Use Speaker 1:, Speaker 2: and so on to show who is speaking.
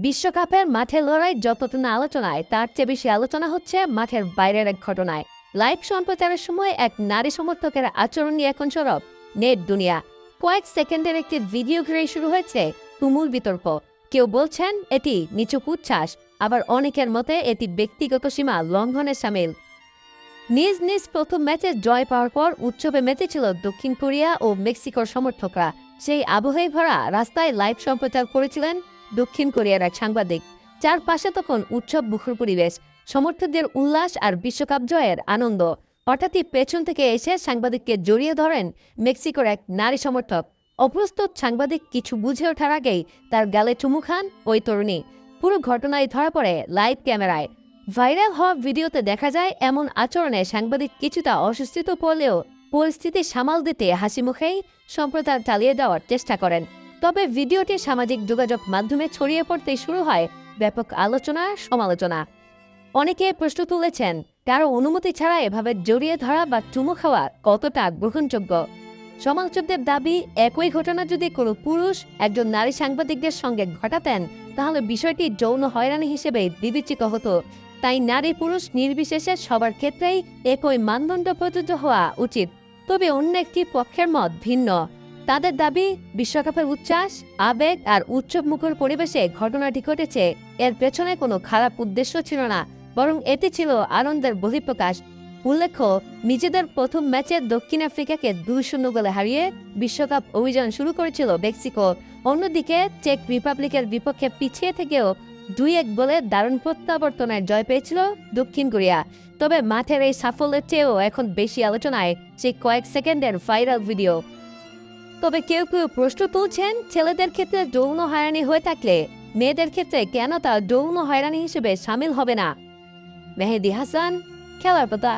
Speaker 1: বিশ্বকাপের মাঠের লড়াই যতটা না আলোচনায় তার চেয়ে বেশি আলোচনা হচ্ছে মাঠের বাইরের এক ঘটনায়। লাইভ সম্প্রচারের সময় এক নারী সমর্থকের আচরণ নিয়ে এখন সরব নেট দুনিয়া। কয়েক সেকেন্ডের একটি ভিডিও ঘিরে শুরু হয়েছে তুমুল বিতর্ক। কেউ বলছেন এটি নিছক উচ্ছ্বাস, আবার অনেকের মতে এটি ব্যক্তিগত সীমা লঙ্ঘনের সামিল। নিজ নিজ প্রথম ম্যাচে জয় পাওয়ার পর উৎসবে মেতেছিল দক্ষিণ কোরিয়া ও মেক্সিকোর সমর্থকরা। সেই আবহে ভরা রাস্তায় লাইভ সম্প্রচার করেছিলেন দক্ষিণ কোরিয়ার এক সাংবাদিক। চারপাশে তখন উৎসব মুখর পরিবেশ, সমর্থকদের উল্লাস আর বিশ্বকাপ জয়ের আনন্দ। হঠাৎই পেছন থেকে এসে সাংবাদিককে জড়িয়ে ধরেন মেক্সিকোর এক নারী সমর্থক। অপ্রস্তুত সাংবাদিক কিছু বুঝে ওঠার আগেই তার গালে চুমু খান ওই তরুণী। পুরো ঘটনায় ধরা পড়ে লাইভ ক্যামেরায়। ভাইরাল হওয়া ভিডিওতে দেখা যায় এমন আচরণে সাংবাদিক কিছুটা অস্বস্তিত পড়লেও পরিস্থিতি সামাল দিতে হাসি মুখেই সম্প্রচার চালিয়ে দেওয়ার চেষ্টা করেন। তবে ভিডিওটি সামাজিক যোগাযোগ মাধ্যমে ছড়িয়ে পড়তেই শুরু হয় ব্যাপক আলোচনা সমালোচনা। অনেকে প্রশ্ন তুলেছেন, কারো অনুমতি ছাড়া এভাবে জড়িয়ে ধরা বা চুমু খাওয়া কতটা গ্রহণযোগ্য। সমালোচকদের দাবি, একই ঘটনা যদি কোনো পুরুষ একজন নারী সাংবাদিকদের সঙ্গে ঘটাতেন তাহলে বিষয়টি যৌন হয়রানি হিসেবে বিবেচিত হতো। তাই নারী পুরুষ নির্বিশেষে সবার ক্ষেত্রেই একই মানদণ্ড প্রযোজ্য হওয়া উচিত। তবে অন্য একটি পক্ষের মত ভিন্ন। তাদের দাবি, বিশ্বকাপের উচ্ছ্বাস, আবেগ আর উৎসব মুখর পরিবেশে ঘটনাটি ঘটেছে, এর পেছনে কোনো খারাপ উদ্দেশ্য ছিল না, বরং এটি ছিল আনন্দের বহিঃপ্রকাশ। উল্লেখ্য, নিজেদের প্রথম ম্যাচে দক্ষিণ আফ্রিকাকে 2-0 গোলে হারিয়ে বিশ্বকাপ অভিযান শুরু করেছিল মেক্সিকো। অন্যদিকে চেক রিপাবলিকের বিপক্ষে পিছিয়ে থেকেও 2-1 গোলে দারুণ প্রত্যাবর্তনের জয় পেয়েছিল দক্ষিণ কোরিয়া। তবে মাঠের এই সাফল্যের চেয়েও এখন বেশি আলোচনায় সেই কয়েক সেকেন্ডের ভাইরাল ভিডিও। তবে কেউ কেউ প্রশ্ন তুলছেন, ছেলেদের ক্ষেত্রে যৌন হয়রানি হয়ে থাকলে মেয়েদের ক্ষেত্রে কেন তা যৌন হয়রানি হিসেবে সামিল হবে না। মেহেদী হাসান, খেলার পাতা।